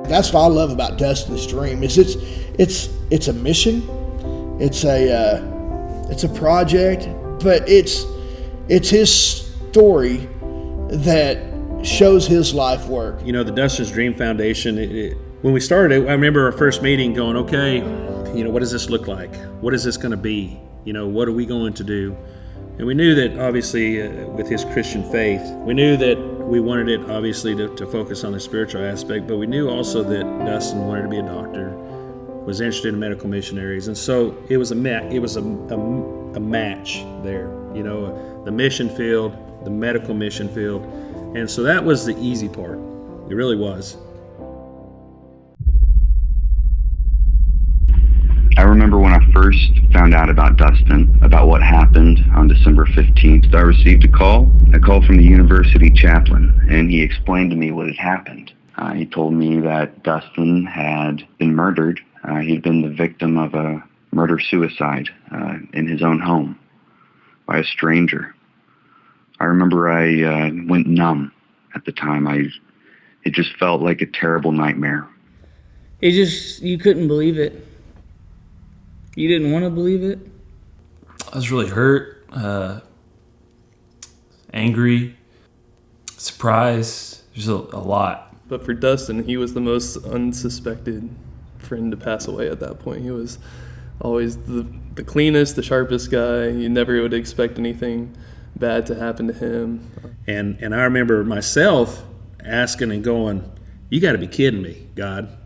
That's what I love about Dustin's dream. Is it's a mission, it's a project, but it's his story that shows his life work. The Dustin's Dream Foundation, when we started, I remember our first meeting going, okay, what does this look like? What is this going to be? What are we going to do? And we knew that, obviously, with his Christian faith, we knew that we wanted it, obviously, to focus on the spiritual aspect, but we knew also that Dustin wanted to be a doctor, was interested in medical missionaries, and so it was a match there. The mission field, the medical mission field, and so that was the easy part. It really was. I remember when I first found out about Dustin, about what happened on December 15th, I received a call from the university chaplain, and he explained to me what had happened. He told me that Dustin had been murdered. He'd been the victim of a murder-suicide in his own home by a stranger. I remember I went numb at the time. It just felt like a terrible nightmare. You couldn't believe it. You didn't want to believe it? I was really hurt, angry, surprised. There's a lot. But for Dustin, he was the most unsuspected friend to pass away at that point. He was always the cleanest, the sharpest guy. You never would expect anything bad to happen to him. And I remember myself asking and going, you got to be kidding me, God.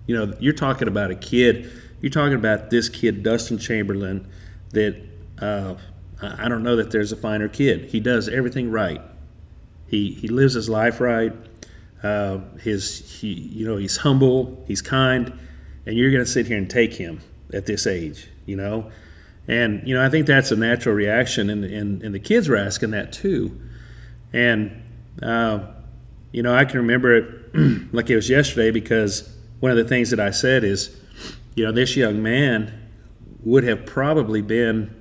You're talking about a kid. You're talking about this kid, Dustin Chamberlain, that I don't know that there's a finer kid. He does everything right. He lives his life right. He's humble. He's kind, and you're going to sit here and take him at this age, And I think that's a natural reaction, and the kids were asking that too. And I can remember it like it was yesterday, because one of the things that I said is, this young man would have probably been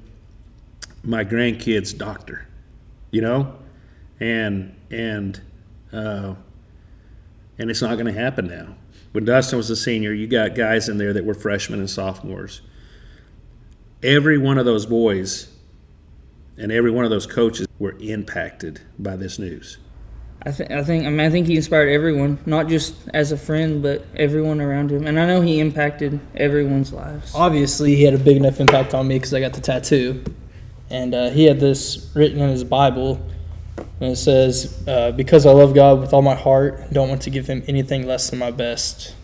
my grandkid's doctor, and it's not going to happen now. When Dustin was a senior, you got guys in there that were freshmen and sophomores. Every one of those boys and every one of those coaches were impacted by this news. I think he inspired everyone, not just as a friend, but everyone around him. And I know he impacted everyone's lives. Obviously, he had a big enough impact on me because I got the tattoo. And he had this written in his Bible, and it says, because I love God with all my heart, don't want to give him anything less than my best.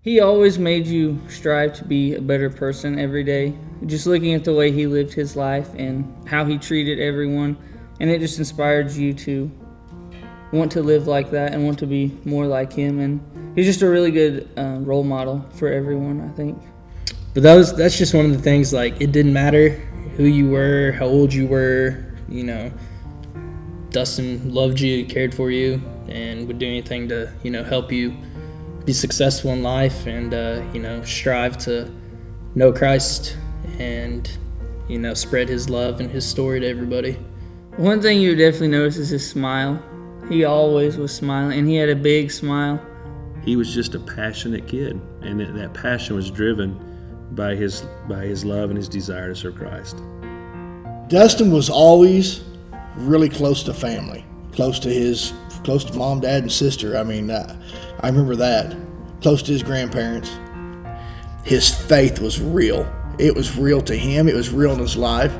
He always made you strive to be a better person every day. Just looking at the way he lived his life and how he treated everyone, and it just inspired you to want to live like that and want to be more like him. And he's just a really good role model for everyone, I think. But that's just one of the things, like, it didn't matter who you were, how old you were, Dustin loved you, cared for you, and would do anything to, help you be successful in life and, strive to know Christ and, spread his love and his story to everybody. One thing you would definitely notice is his smile. He always was smiling, and he had a big smile. He was just a passionate kid, and that passion was driven by his love and his desire to serve Christ. Dustin was always really close to family, close to mom, dad, and sister. I remember that. Close to his grandparents. His faith was real. It was real to him. It was real in his life.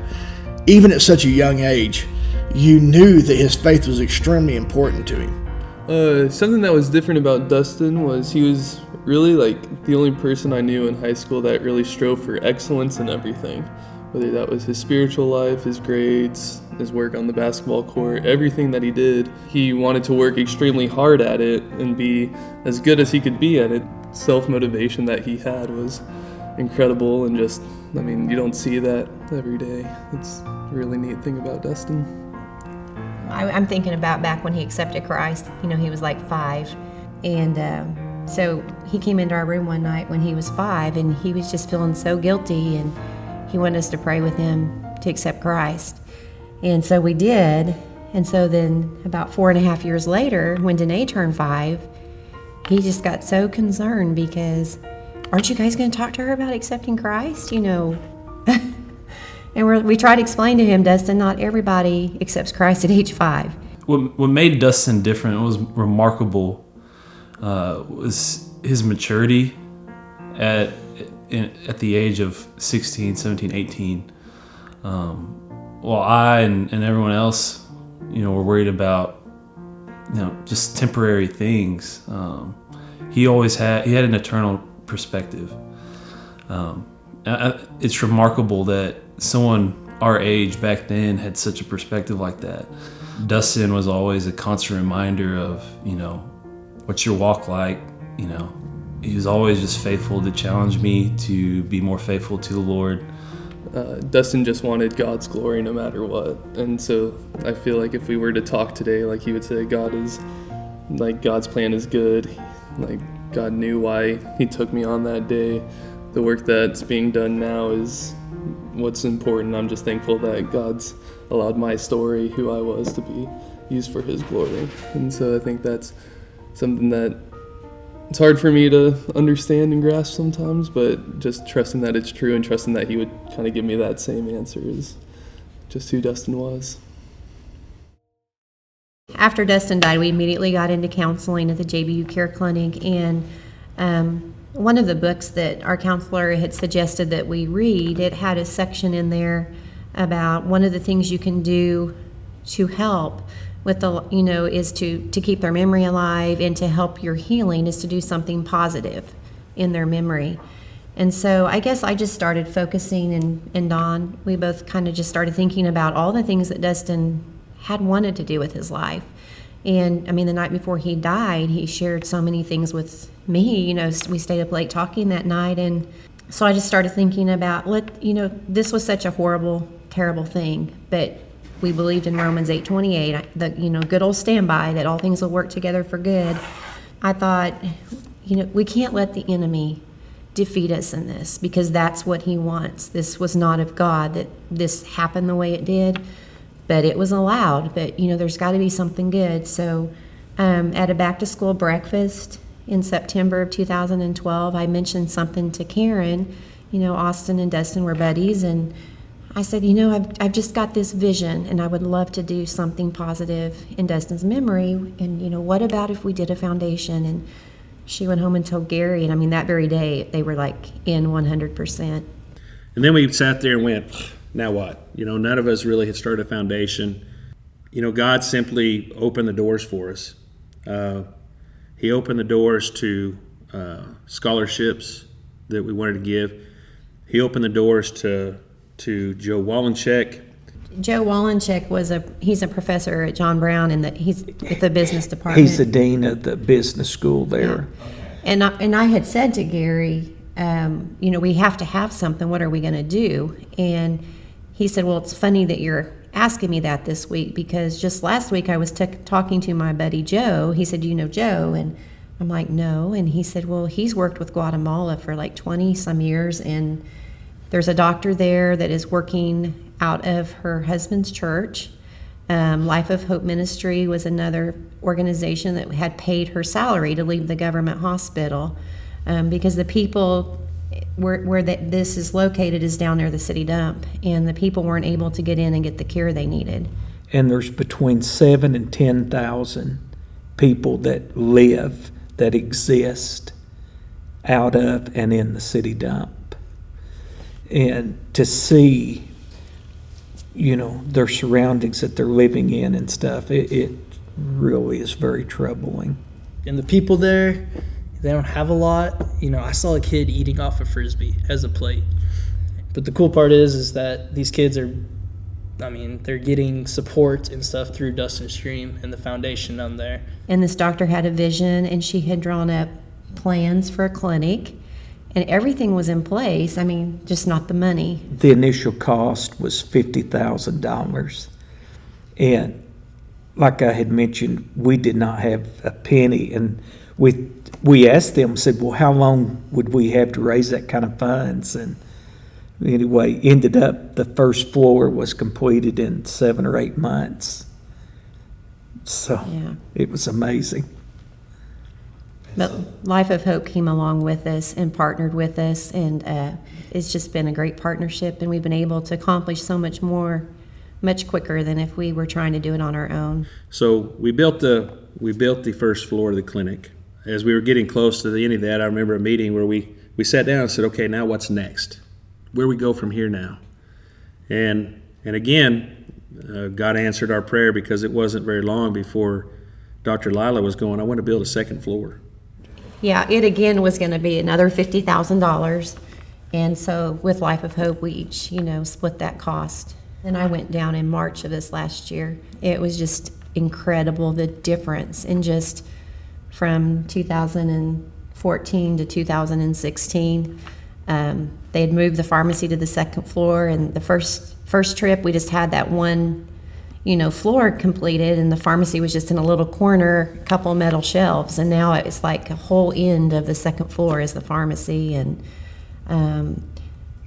Even at such a young age, you knew that his faith was extremely important to him. Something that was different about Dustin was he was really the only person I knew in high school that really strove for excellence in everything. Whether that was his spiritual life, his grades, his work on the basketball court, everything that he did, he wanted to work extremely hard at it and be as good as he could be at it. Self-motivation that he had was incredible, and you don't see that every day. It's a really neat thing about Dustin. I'm thinking about back when he accepted Christ. He was 5, and so he came into our room one night when he was 5, and he was just feeling so guilty, and he wanted us to pray with him to accept Christ. And so we did. And so then about 4.5 years later, when Danae turned 5, he just got so concerned because, aren't you guys going to talk to her about accepting Christ? And we try to explain to him, Dustin, not everybody accepts Christ at age 5. What made Dustin different, what was remarkable, was his maturity at the age of 16, 17, 18. While I and everyone else, were worried about, just temporary things. He had an eternal perspective. It's remarkable that someone our age back then had such a perspective like that. Dustin was always a constant reminder of, what's your walk like? He was always just faithful to challenge me to be more faithful to the Lord. Dustin just wanted God's glory no matter what. And so I feel like if we were to talk today, like he would say, God's plan is good. Like God knew why he took me on that day. The work that's being done now is what's important. I'm just thankful that God's allowed my story, who I was, to be used for his glory. And so I think that's something that it's hard for me to understand and grasp sometimes, but just trusting that it's true and trusting that he would kind of give me that same answer is just who Dustin was. After Dustin died, we immediately got into counseling at the JBU Care Clinic, and one of the books that our counselor had suggested that we read, it had a section in there about one of the things you can do to help with is to keep their memory alive, and to help your healing is to do something positive in their memory. And so I guess I just started focusing, and Dawn, we both kind of just started thinking about all the things that Dustin had wanted to do with his life. And the night before he died, he shared so many things with me. We stayed up late talking that night, and so I just started thinking about this was such a horrible, terrible thing, but we believed in Romans 8:28, the good old standby, that all things will work together for good. I thought, we can't let the enemy defeat us in this, because that's what he wants. This was not of God that this happened the way it did, but it was allowed. But there's got to be something good. So at a back to school breakfast in September of 2012, I mentioned something to Karen. Austin and Dustin were buddies, and I said, I've just got this vision, and I would love to do something positive in Dustin's memory. And, what about if we did a foundation? And she went home and told Gary, and that very day, they were in 100%. And then we sat there and went, now what? None of us really had started a foundation. God simply opened the doors for us. He opened the doors to scholarships that we wanted to give. He opened the doors to Joe Wallencheck. Joe Wallencheck he's a professor at John Brown, and he's at the business department. He's the dean of the business school there. Yeah. And I had said to Gary, we have to have something. What are we going to do? And he said, well, it's funny that you're asking me that this week, because just last week I was talking to my buddy Joe. He said, do you know Joe? And I'm like, no. And he said, well, he's worked with Guatemala for 20 some years, and there's a doctor there that is working out of her husband's church. Life of Hope Ministry was another organization that had paid her salary to leave the government hospital, because the people where this is located is down near the city dump, and the people weren't able to get in and get the care they needed. And there's between 7,000 and 10,000 people that exist out of and in the city dump. And to see, their surroundings that they're living in and stuff, it really is very troubling. And the people there, they don't have a lot. I saw a kid eating off a Frisbee as a plate. But the cool part is that these kids are, they're getting support and stuff through Dustin's Stream and the foundation down there. And this doctor had a vision, and she had drawn up plans for a clinic, and everything was in place. Just not the money. The initial cost was $50,000. And like I had mentioned, we did not have a penny. And we asked them, said, well, how long would we have to raise that kind of funds? And anyway, ended up the first floor was completed in 7 or 8 months. So yeah. It was amazing. But Life of Hope came along with us and partnered with us, and it's just been a great partnership, and we've been able to accomplish so much more, much quicker than if we were trying to do it on our own. So we built the first floor of the clinic. As we were getting close to the end of that, I remember a meeting where we sat down and said, okay, now what's next? Where we go from here now? And again, God answered our prayer, because it wasn't very long before Dr. Lila was going, I want to build a second floor. Yeah, it again was going to be another $50,000. And so with Life of Hope, we each, split that cost. And I went down in March of this last year. It was just incredible, the difference in just from 2014 to 2016. They had moved the pharmacy to the second floor, and the first trip we just had that one, floor completed, and the pharmacy was just in a little corner, a couple of metal shelves, and now it's like a whole end of the second floor is the pharmacy, and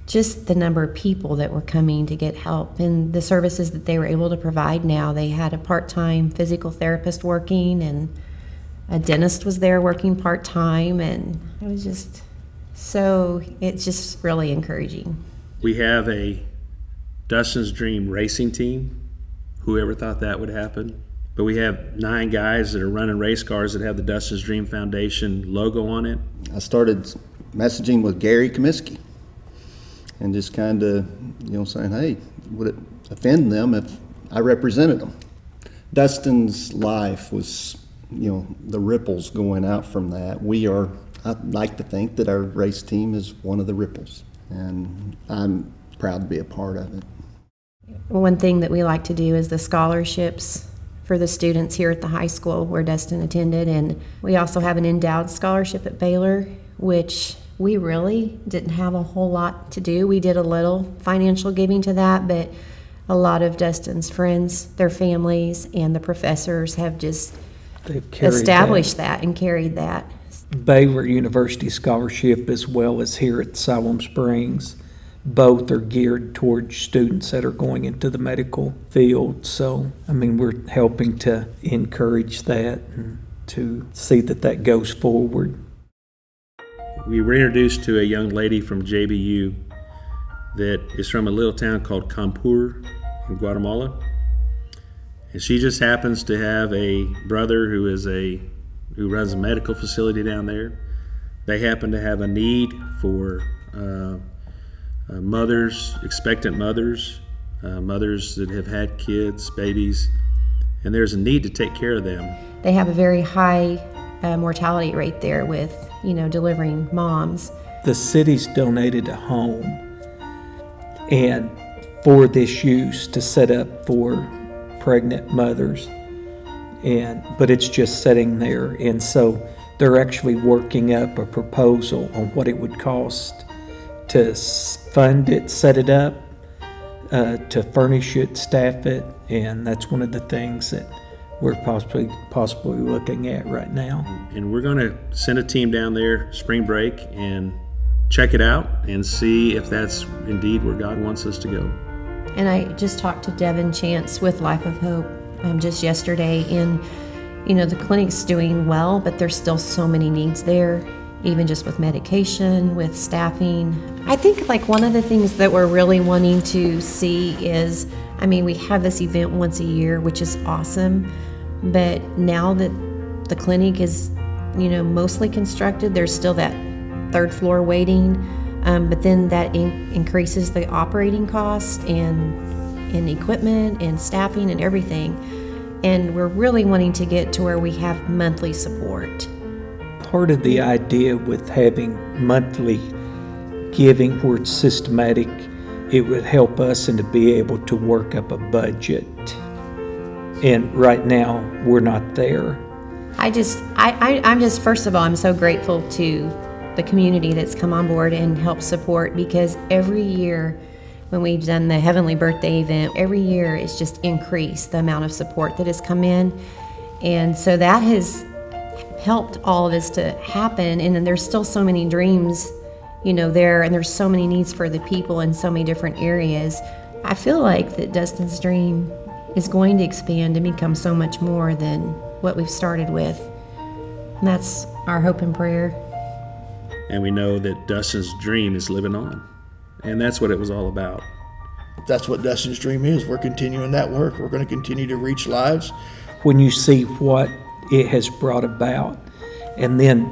just the number of people that were coming to get help and the services that they were able to provide now. They had a part-time physical therapist working, and a dentist was there working part-time, and it was just it's just really encouraging. We have a Dustin's Dream racing team. Whoever thought that would happen? But we have 9 guys that are running race cars that have the Dustin's Dream Foundation logo on it. I started messaging with Gary Comiskey and just kind of, saying, hey, would it offend them if I represented them? Dustin's life was, the ripples going out from that. I'd like to think that our race team is one of the ripples, and I'm proud to be a part of it. One thing that we like to do is the scholarships for the students here at the high school where Dustin attended, and we also have an endowed scholarship at Baylor, which we really didn't have a whole lot to do. We did a little financial giving to that, but a lot of Dustin's friends, their families, and the professors have just established that and carried that. Baylor University Scholarship, as well as here at Siloam Springs, both are geared towards students that are going into the medical field. So, we're helping to encourage that and to see that goes forward. We were introduced to a young lady from JBU that is from a little town called Campur in Guatemala. And she just happens to have a brother who runs a medical facility down there. They happen to have a need for mothers, expectant mothers, mothers that have had kids, babies, and there's a need to take care of them. They have a very high mortality rate there with, delivering moms. The city's donated a home and for this use to set up for pregnant mothers, but it's just sitting there, and so they're actually working up a proposal on what it would cost to fund it, set it up, to furnish it, staff it, and that's one of the things that we're possibly looking at right now. And we're going to send a team down there spring break and check it out and see if that's indeed where God wants us to go. And I just talked to Devin Chance with Life of Hope just yesterday, and the clinic's doing well, but there's still so many needs there, even just with medication, with staffing. I think one of the things that we're really wanting to see is, we have this event once a year, which is awesome, but now that the clinic is, mostly constructed, there's still that third floor waiting, but then that increases the operating costs and equipment and staffing and everything. And we're really wanting to get to where we have monthly support. Part of the idea with having monthly giving where it's systematic, it would help us and to be able to work up a budget. And right now, we're not there. I'm just, first of all, I'm so grateful to the community that's come on board and helped support, because every year when we've done the Heavenly Birthday event, every year it's just increased the amount of support that has come in. And so that has helped all of this to happen. And then there's still so many dreams, there, and there's so many needs for the people in so many different areas. I feel like that Dustin's Dream is going to expand and become so much more than what we've started with. And that's our hope and prayer. And we know that Dustin's dream is living on. And that's what it was all about. That's what Dustin's dream is. We're continuing that work. We're going to continue to reach lives. When you see what it has brought about, and then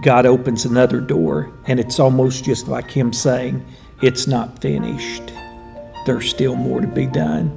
God opens another door, and it's almost just like him saying, it's not finished. There's still more to be done.